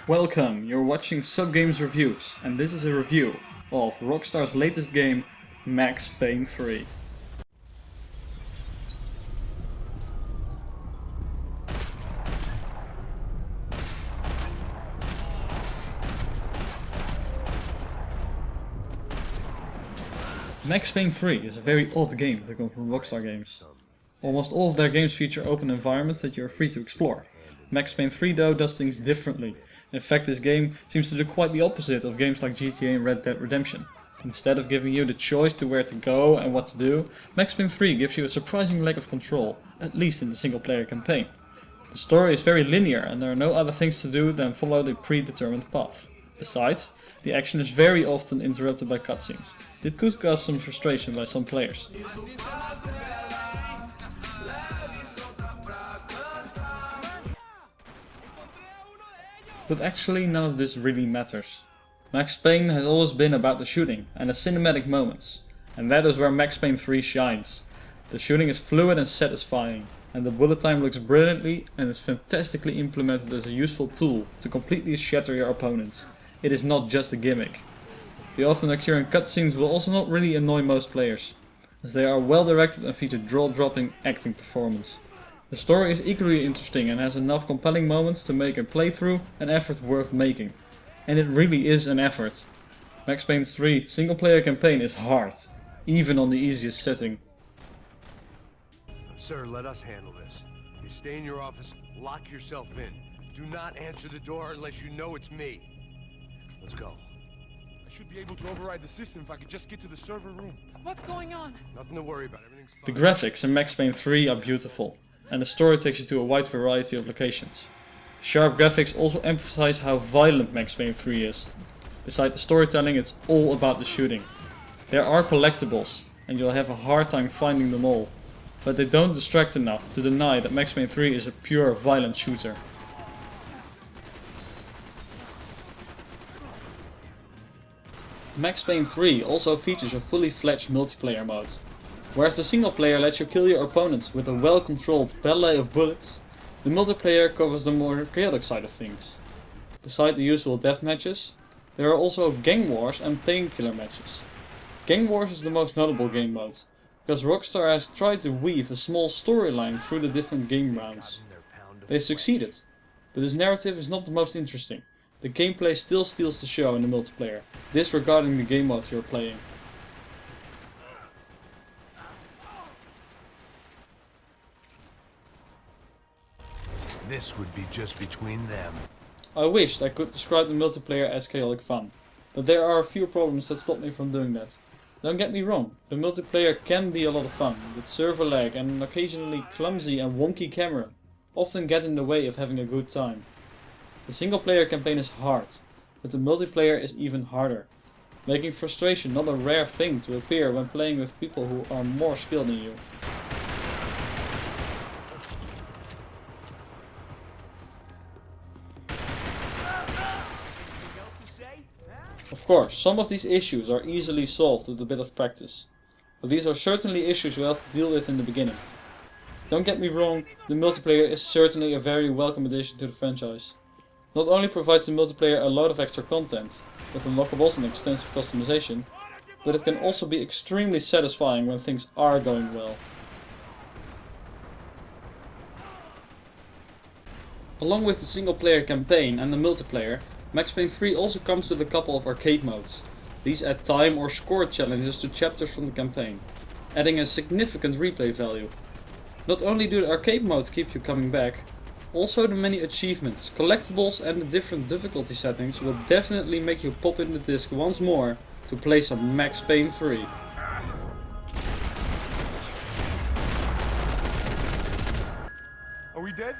Welcome, you're watching SupGamez Reviews, and this is a review of Rockstar's latest game, Max Payne 3. Max Payne 3 is a very odd game to come from Rockstargames. Almost all of their games feature open environments that you are free to explore. Max Payne 3 though does things differently. In fact, this game seems to do quite the opposite of games like GTA and Red Dead Redemption. Instead of giving you the choice to where to go and what to do, Max Payne 3 gives you a surprising lack of control, at least in the single player campaign. The story is very linear and there are no other things to do than follow the predetermined path. Besides, the action is very often interrupted by cutscenes. It could cause some frustration by some players. But actually none of this really matters. Max Payne has always been about the shooting and the cinematic moments, and that is where Max Payne 3 shines. The shooting is fluid and satisfying, and the bullet time looks brilliantly and is fantastically implemented as a useful tool to completely shatter your opponents. It is not just a gimmick. The often occurring cutscenes will also not really annoy most players, as they are well directed and feature jaw-dropping acting performance. The story is equally interesting and has enough compelling moments to make a playthrough an effort worth making. And it really is an effort. Max Payne 3 single player campaign is hard, even on the easiest setting. Sir, let us handle this. You stay in your office, lock yourself in. Do not answer the door unless you know it's me. Let's go. I should be able to override the system if I could just get to the server room. What's going on? Nothing to worry about, everything's fine. The graphics in Max Payne 3 are beautiful, and the story takes you to a wide variety of locations. Sharp graphics also emphasize how violent Max Payne 3 is. Besides the storytelling, it's all about the shooting. There are collectibles, and you'll have a hard time finding them all, but they don't distract enough to deny that Max Payne 3 is a pure violent shooter. Max Payne 3 also features a fully fledged multiplayer mode. Whereas the single player lets you kill your opponents with a well-controlled ballet of bullets, the multiplayer covers the more chaotic side of things. Beside the usual deathmatches, there are also gang wars and painkiller matches. Gang wars is the most notable game mode, because Rockstar has tried to weave a small storyline through the different game rounds. They succeeded, but this narrative is not the most interesting. The gameplay still steals the show in the multiplayer, disregarding the game mode you're playing. This would be just between them. I wished I could describe the multiplayer as chaotic fun, but there are a few problems that stop me from doing that. Don't get me wrong, the multiplayer can be a lot of fun, but server lag and an occasionally clumsy and wonky camera often get in the way of having a good time. The single player campaign is hard, but the multiplayer is even harder, making frustration not a rare thing to appear when playing with people who are more skilled than you. Of course, some of these issues are easily solved with a bit of practice, but these are certainly issues we'll have to deal with in the beginning. Don't get me wrong, the multiplayer is certainly a very welcome addition to the franchise. Not only provides the multiplayer a lot of extra content, with unlockables and extensive customization, but it can also be extremely satisfying when things are going well. Along with the single player campaign and the multiplayer, Max Payne 3 also comes with a couple of arcade modes. These add time or score challenges to chapters from the campaign, adding a significant replay value. Not only do the arcade modes keep you coming back, also the many achievements, collectibles and the different difficulty settings will definitely make you pop in the disc once more to play some Max Payne 3. Are we dead?